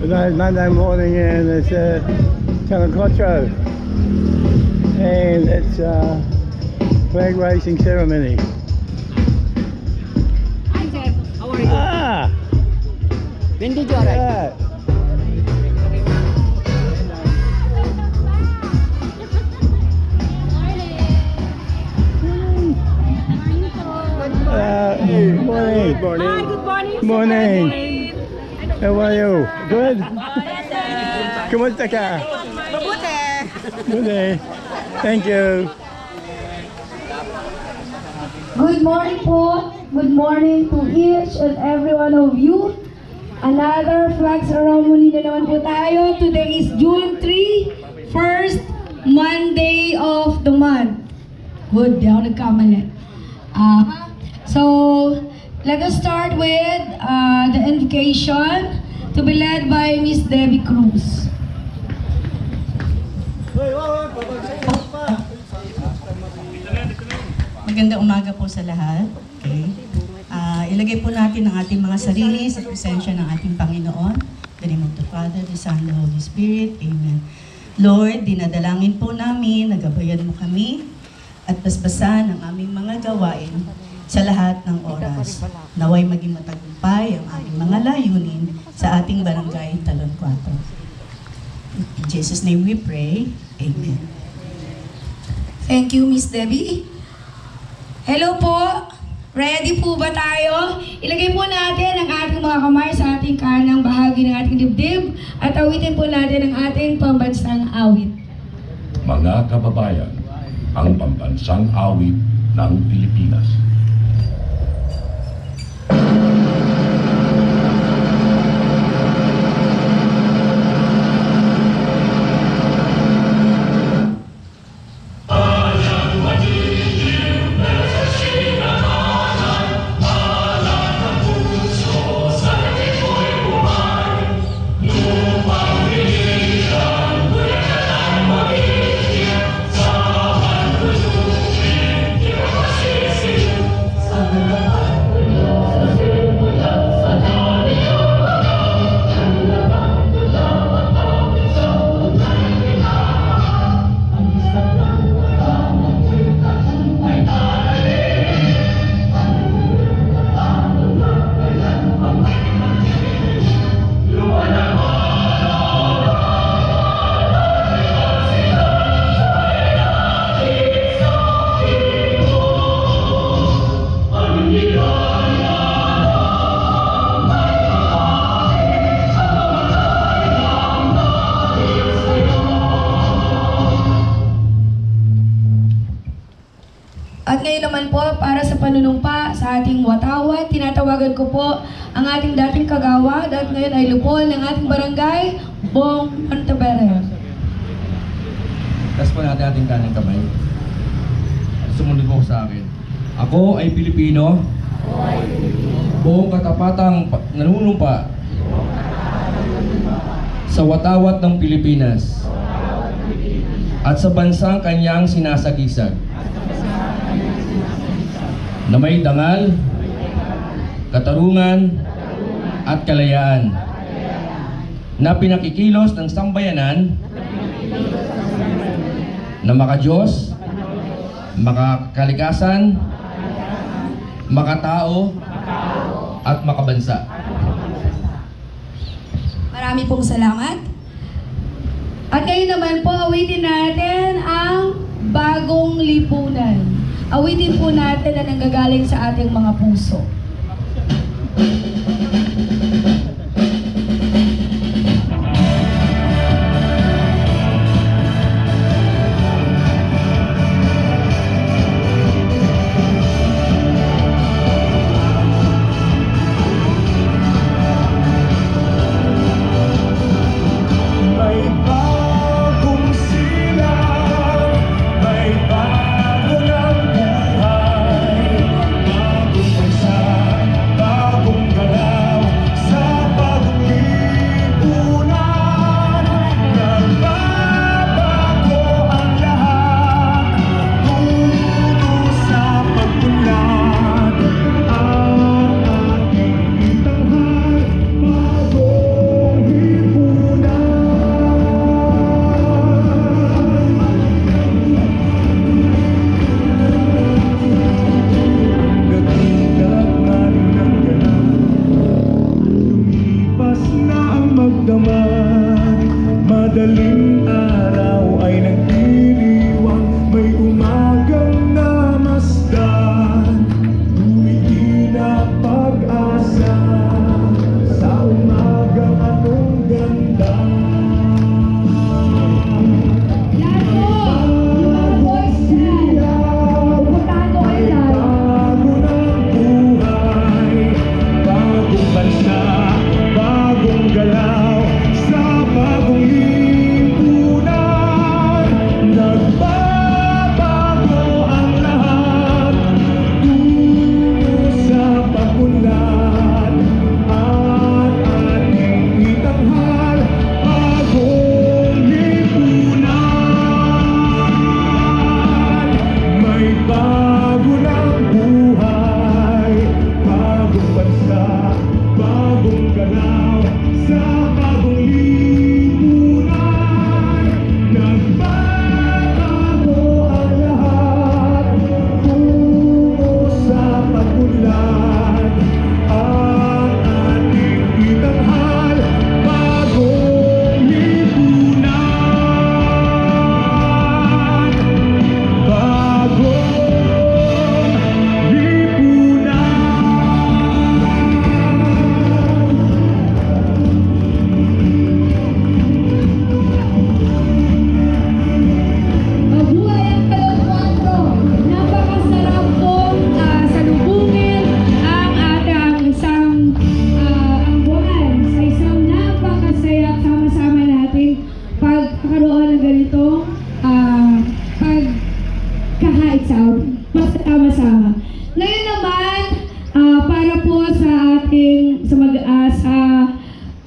Today's Monday morning and it's 10 o'clock and it's flag racing ceremony. Hi Jeff, how are you? When did you arrive? Morning. Hi, good morning. Morning. How are you? Good? Kumusta ka? Mabuti. Mabuti. Thank you. Good morning po. Good morning to each and every one of you. Another flag ceremony na naman po tayo. Today is June 3, first Monday of the month. Good, di ako nagkamali. So, let us start with the invocation to be led by Miss Debbie Cruz. Magandang umaga po sa lahat. Okay. Ilagay po natin ang ating mga sarili sa presensya ng ating Panginoon. In the name of the Father, the Son, the Holy Spirit. Amen. Lord, dinadalangin po namin, nagabayan mo kami, at basbasan ang aming mga gawain sa lahat ng oras. Naway maging matagumpay ang aming mga layunin sa ating barangay Talon 4. In Jesus' name we pray. Amen. Thank you, Miss Debbie. Hello po. Ready po ba tayo? Ilagay po natin ang ating mga kamay sa ating kanang bahagi ng ating dibdib at awitin po natin ang ating pambansang awit. Mga kababayan, ang pambansang awit ng Pilipinas. At ngayon naman po, para sa panunumpa sa ating watawat, tinatawagan ko po ang ating dating kagawad at ngayon ay lupon ng ating barangay, Bong Monteverde. Tas po natin ating kanang kamay. Sumunod mo sa akin. Ako ay Pilipino. Buong katapatang nanunumpa sa watawat ng Pilipinas at sa bansang kanyang sinasagisag, na may dangal, katarungan, at kalayaan, na pinakikilos ng sambayanan na makadiyos, makakalikasan, makatao, at makabansa. Marami pong salamat. At ngayon naman po, awitin natin ang bagong lipunan. Awitin po natin na nanggagaling sa ating mga puso. Sa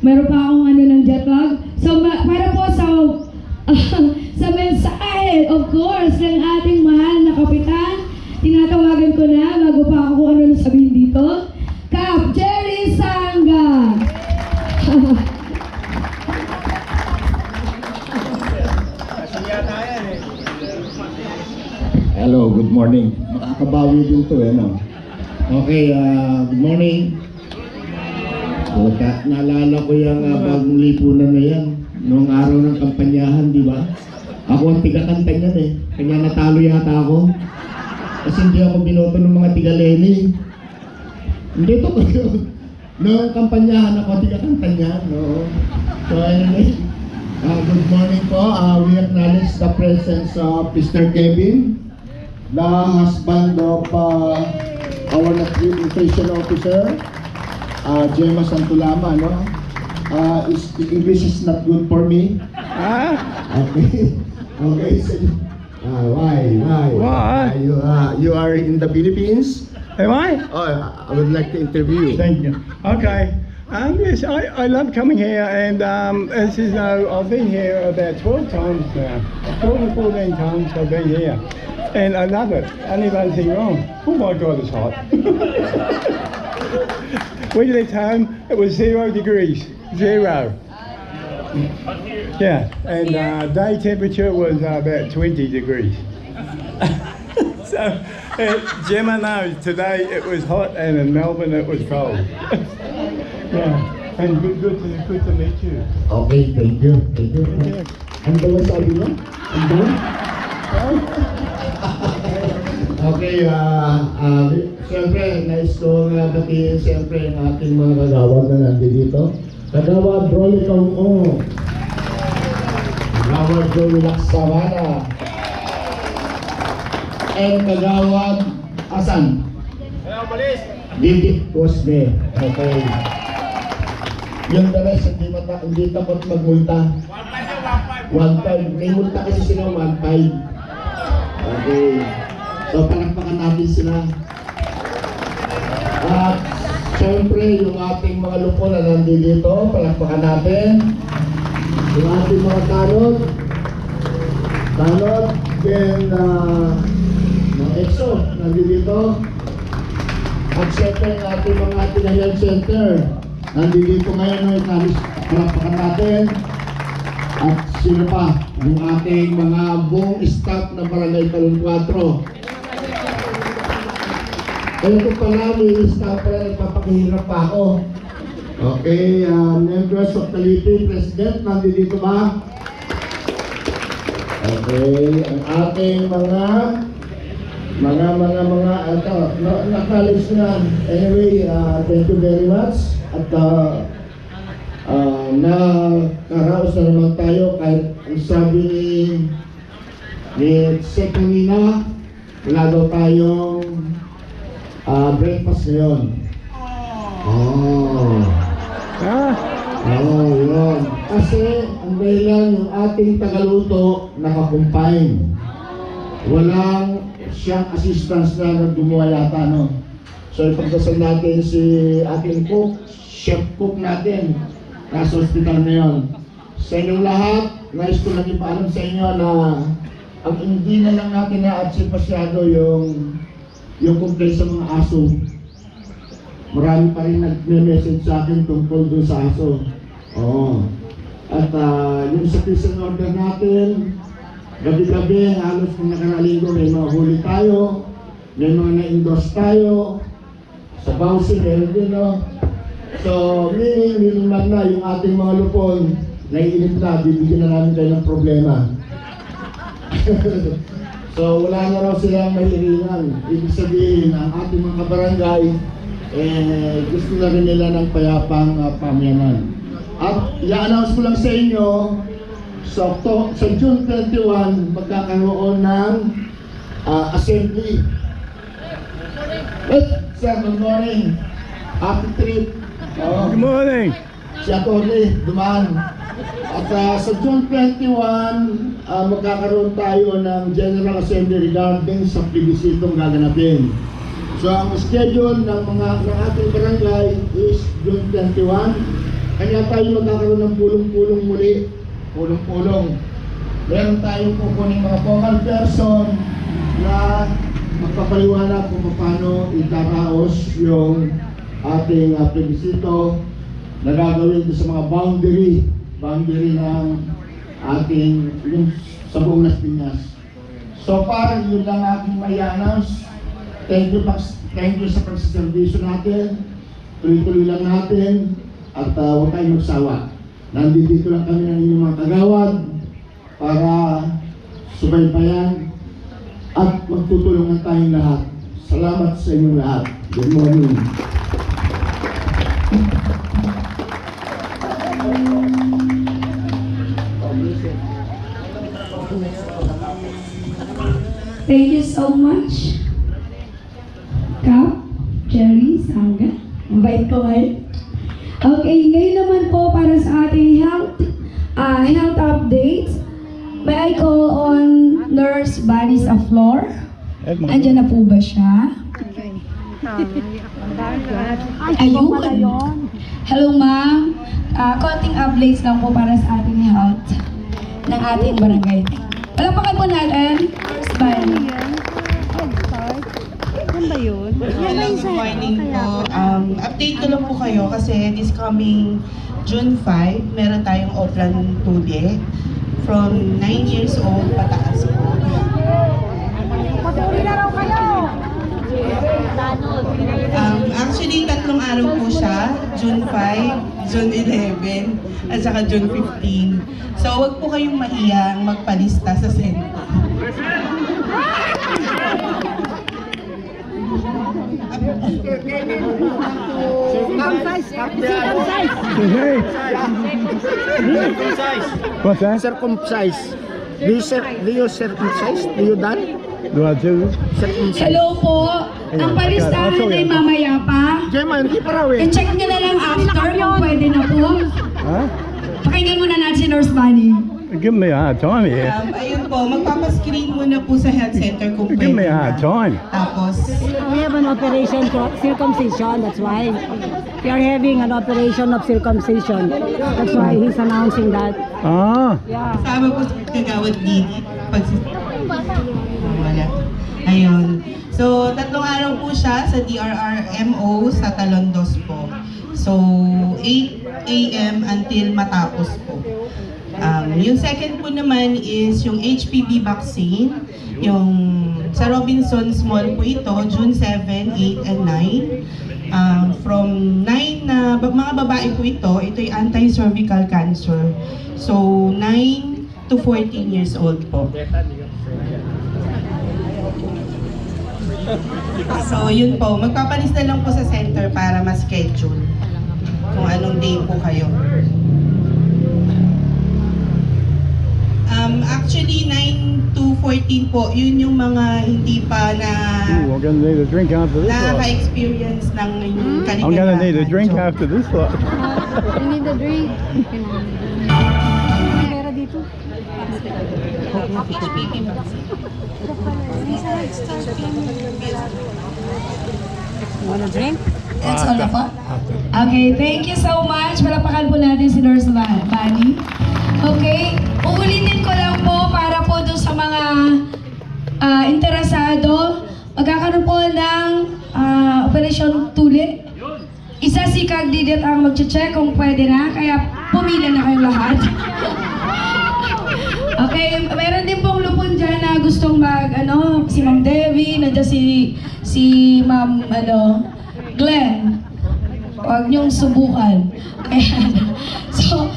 meron pa akong ano ng jet lag. So, para po sa sa mensahe, of course, ng ating mahal na kapitan, tinatawagan ko na, bago pa ako kung ano sabihin dito, Cap Jerry Sanga! Hello, good morning. Makakabawi din to no? Okay, good morning. Naalala ko yung bagong lipunan na yan. Noong araw ng kampanyahan, di ba? Ako ang tiga-kanta niyan eh. Kaya natalo yata ako. Kasi hindi ako binoto ng mga tiga-Leni. Hindi to ko. Noong kampanyahan ako tiga-kanta niyan. No? So anyway, good morning po. We acknowledge the presence of Mr. Kevin, the husband of our Nutrition Officer, Gemma Santulama, no? English is not good for me. Okay. Okay. So, why? You are in the Philippines? Am I? Oh, I would like to interview you. Thank you. Okay. Yes, I love coming here, and as you know, I've been here about 12 times now. 12 or 14 times I've been here. And I love it. Only one thing wrong. Oh my God, it's hot. We left home, it was 0 degrees. 0. Yeah, and day temperature was about 20 degrees. So, Gemma knows today it was hot, and in Melbourne it was cold. Yeah, and good to meet you. Okay, thank you. Thank you. Ano ba sabi mo? Ano? Okay, siyempre, nais ko batiin siyempre ang ating mga kagawad na nandito. Kagawad Rolly Kaungong, Kagawad Joey Laksabana, and Kagawad Asan? Didit Cosme. Okay. Yung the rest, hindi takot magmulta. 1.5. May multa kasi sila 1.5. Okay. So, palakpakan natin sila. At, syempre, yung ating mga lupo na nandito, palakpakan natin. Yung ating mga tanod, then, mga EXO, nandito. At syempre, yung ating mga health center, nandito ngayon, palakpakan natin. At sino pa? Yung ating mga buong staff ng Barangay Talon 4. Ito pala, may staff pala, nagpapakahirap pa ako. Okay, members of Talipin, President, nandito ba? Okay, ang ating na-acknowledge na. Anyway, thank you very much. At nakaraos na naman tayo kahit ang sabi ni Sek kanina, wala daw tayong breakfast ngayon. Yun. Kasi ang dahilan yung ating tagaluto nakakumpine. Walang siyang assistance na gumawa yata, no? So ipagdasal natin si ating cook, chef cook natin. Nasa hospital ngayon. Sa inyong lahat, nais ko lang ipaalam sa inyo na ang hindi na lang natin na-achieve masyado yung complaint sa mga aso. Marami pa rin nag-message sa akin tungkol dun sa aso. Oo. At yung sa prison order natin, gabi-gabi, halos kung nakaralinggo, may mga huli tayo, may mga na-endorse tayo, sa bouncing, meron din, no? So, meaning na yung ating mga lupon, naiinip na, bibigyan na namin kayo ng problema. So, wala na raw silang mahiringan. Ibig sabihin, ang ating mga kabarangay, gusto na rin nila ng payapang pamyanan. At i-announce ko lang sa inyo, sa June 21, magkakaroon ng assembly. Sir, good morning. Happy trip. Good morning. Si Atty. Dumaan. At sa June 21, magkakaroon tayo ng General Assembly regarding sa plebisitong gaganapin. So ang schedule ng ating barangay is June 21. Kanya tayo magkakaroon ng pulong-pulong muli. Pulong-pulong. Meron tayong kukuning mga focal person na magpapaliwanag kung paano itaraos yung ating plebisito na gagawin sa mga boundary ng ating yung sa buong Las Piñas. So parang yun lang aking may announce. Thank you sa pagsiservisyo natin. Tuloy-tuloy lang natin at huwag tayong magsawa. Nandito lang kami ng inyong mga kagawad para subaybayan at magtutulungan tayong lahat. Salamat sa inyong lahat. Good morning. Thank you so much, Kap, Jerry, Sangga. Mabait ko ngayon. Okay, ngayon naman po para sa ating health updates, may I call on Nurse Banis Aflor. Andiyan na po ba siya? Ayun. Hello ma'am. Konting updates lang po para sa ating health ng ating barangay. Palapakan po natin, Nurse Banis. Hello, good morning po. Update ko lang po kayo kasi this coming June 5, meron tayong Oplan Tude from 9 years old pataas po. Actually, 3 araw po siya, June 5, June 11, at saka June 15. So, wag po kayong maiyang magpalista sa center. What's that? Circumcise. Do you circumcise? Do you done? Do I do? Circumcise. Hello po. Ang palistahan ay mamaya pa. Gemma, hindi pa raw eh. I-check nyo na lang after kung pwede na po. Huh? Pakinggan muna natin si Nurse Bunny. Give me a hard time here. Ayun po, magpapascreen muna po sa health center kung pwede. Give me a hard time. Tapos, We have an operation for circumcision, that's why. We are having an operation of circumcision. That's why he's announcing that. Ah, Yeah. kasama po sa kagawad dini. Wala. Ayun. So, 3 araw po siya sa DRRMO sa Talondos po. So, 8 a.m. until matapos po. Yung second po naman is yung HPV vaccine. Yung sa Robinsons Mall po ito, June 7, 8, and 9. From 9 na mga babae po ito yung anti-cervical cancer. So, 9 to 14 years old po. So, yun po. Magpapalista lang po sa center para ma-schedule kung anong day po kayo. Actually, 9 to 14 po, yun yung mga hindi pa na ooh, I'm gonna need a drink after this lot. nakaka-experience ng kaligayahan. I'm gonna need a drink after this lot. You need a drink. Pera dito. HPV vaccine. Want a drink? That's all na po. Okay, thank you so much. Palapakan po natin si Nurse Bunny. Okay, uulitin ko lang po para po doon sa mga interesado. Magkakaroon po ng Operation Tuli. Isa si Cagdidet ang mag-check kung pwede na, kaya pumila na kayong lahat. Okay, meron din pong lupon dyan na gustong si Ma'am Devi, nandiyan si Ma'am, Glenn. Huwag niyong subukan. Ayan. So,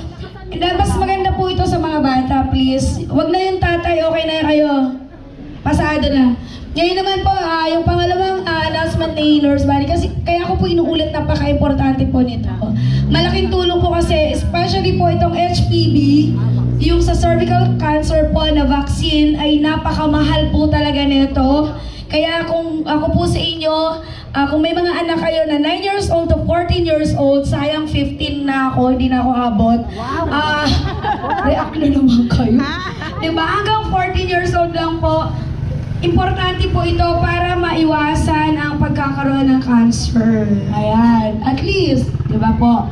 mas maganda po ito sa mga bata, please. Huwag na yung tatay, okay na kayo. Pasado na. Ngayon naman po, yung pangalawang announcement ni Nurse Bunny, kasi kaya ko po inuulit, napaka-importante po nito. Malaking tulong po kasi, especially po itong HPV, yung sa cervical cancer po na vaccine ay napakamahal po talaga nito. Kaya kung ako po sa inyo, kung may mga anak kayo na 9 years old to 14 years old, sayang 15 na ako, hindi na ako abot. React na naman kayo. Diba? Hanggang 14 years old lang po. Importante po ito para maiwasan ang pagkakaroon ng cancer. Ayan. At least, di ba po,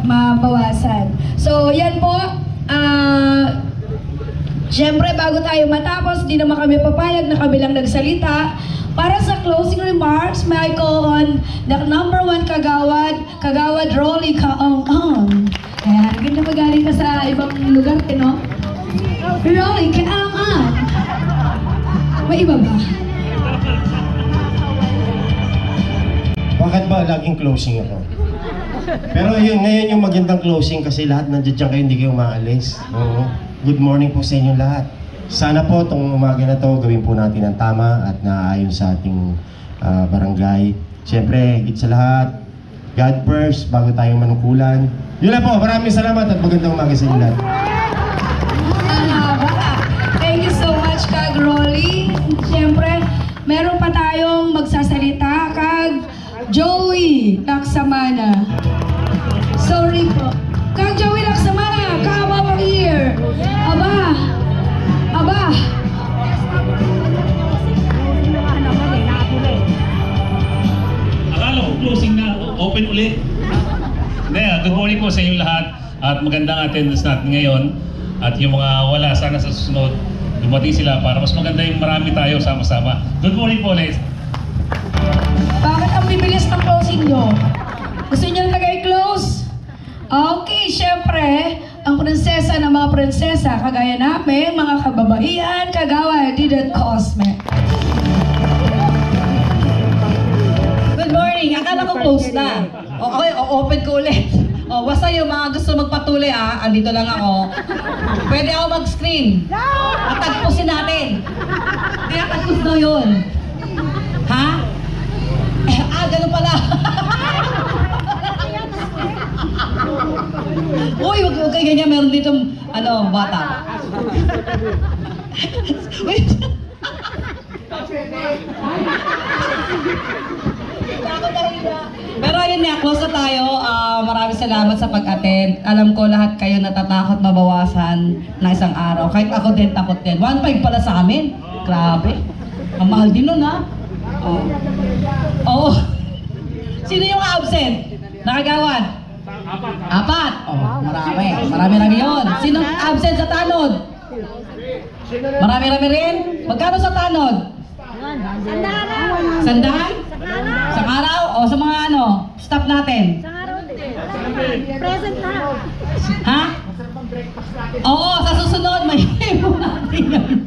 mabawasan. So, yan po. Siyempre, bago tayo matapos, di naman kami papayag na kami lang nagsalita. Para sa closing remarks, may I call on the #1 Kagawad Rolly Kaong-Ang. Ayan, ganda magaling ka sa ibang lugar, no? Rolly Kaong-Ang. May iba ba? Bakit ba laging closing ako? Pero yun, ngayon yung magandang closing kasi lahat nandiyan kayo, hindi kayo umaalis. Oo. Good morning po sa inyo lahat. Sana po itong umaga na to gawin po natin ang tama at naayon sa ating barangay. Siyempre, higit sa lahat, God first, bago tayong manungkulan. Yun lang po, maraming salamat at magandang umaga sa inyo lahat. Thank you so much, Kag Rolly. Siyempre, meron pa tayong magsasalita, Kag Joey Laksamana. Sorry po. Kag Joey Laksamana, come over here. Aba. Akala ko closing na, open ulit. Good morning po sa inyong lahat at magandang attendance natin ngayon. At yung mga wala, sana sa susunod, dumating sila para mas maganda yung marami tayo sama-sama. Good morning po ulit. Bakit ang bibilis ng closing nyo? Gusto nyo na i-close? Okay, syempre, ang prinsesa ng mga prinsesa, kagaya namin, mga kababaihan, kagawad, didn't cost me. Good morning. Akala ko close na. Okay, open ko ulit. Basta yung mga gusto magpatuloy andito lang ako. Pwede ako mag-screen. At tagpusin natin. Tinatagpus daw yun. Ha? Ganun pala. Uy, huwag kayo ganyan. Meron dito, bata. Wait. Pero ayun nga, close na tayo. Maraming salamat sa pag-attend. Alam ko lahat kayo natatakot mabawasan na isang araw. Kahit ako din, takot din. 1.5 pala sa amin. Grabe. Ang mahal din nun, ha? Oo. Sino yung absent? Nakagawad? 4. Marami. Marami yun. Sino absent sa tanod? Marami rin? Magkano sa tanod? Sandahan? Sa araw? O sa mga staff natin? Present na. Ha? Oo, sa susunod, may himo natin yun.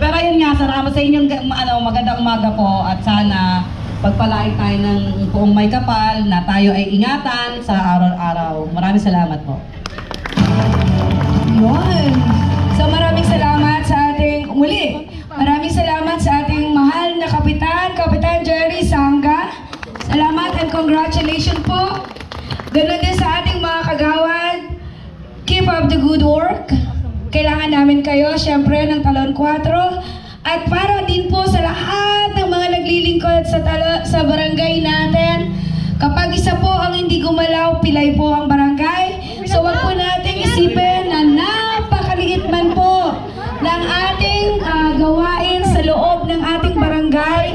Pero yun nga, salamat sa inyong magandang umaga po at sana pagpalain tayo ng buong may kapal na tayo ay ingatan sa araw-araw. Maraming salamat po. Yun. So maraming salamat sa ating maraming salamat sa ating mahal na Kapitan Jerry Sangga. Salamat and congratulations po. Ganun din sa ating mga kagawad. Keep up the good work. Kailangan namin kayo, syempre, ng Talon 4. At para din po sa lahat ng mga naglilingkod sa barangay natin, kapag isa po ang hindi gumalaw, pilay po ang barangay. So wag po nating isipin na napakaliit man po ng ating gawain sa loob ng ating barangay.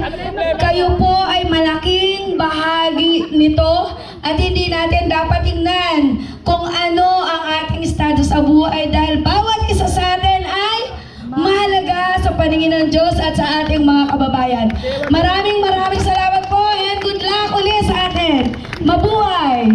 Kayo po ay malaking bahagi nito at hindi natin dapat tingnan kung ano ang ating status sa buhay dahil bawat isa sa atin ay mahalaga sa paningin ng Diyos at sa ating mga kababayan. Maraming salamat po and good luck ulit sa atin. Mabuhay!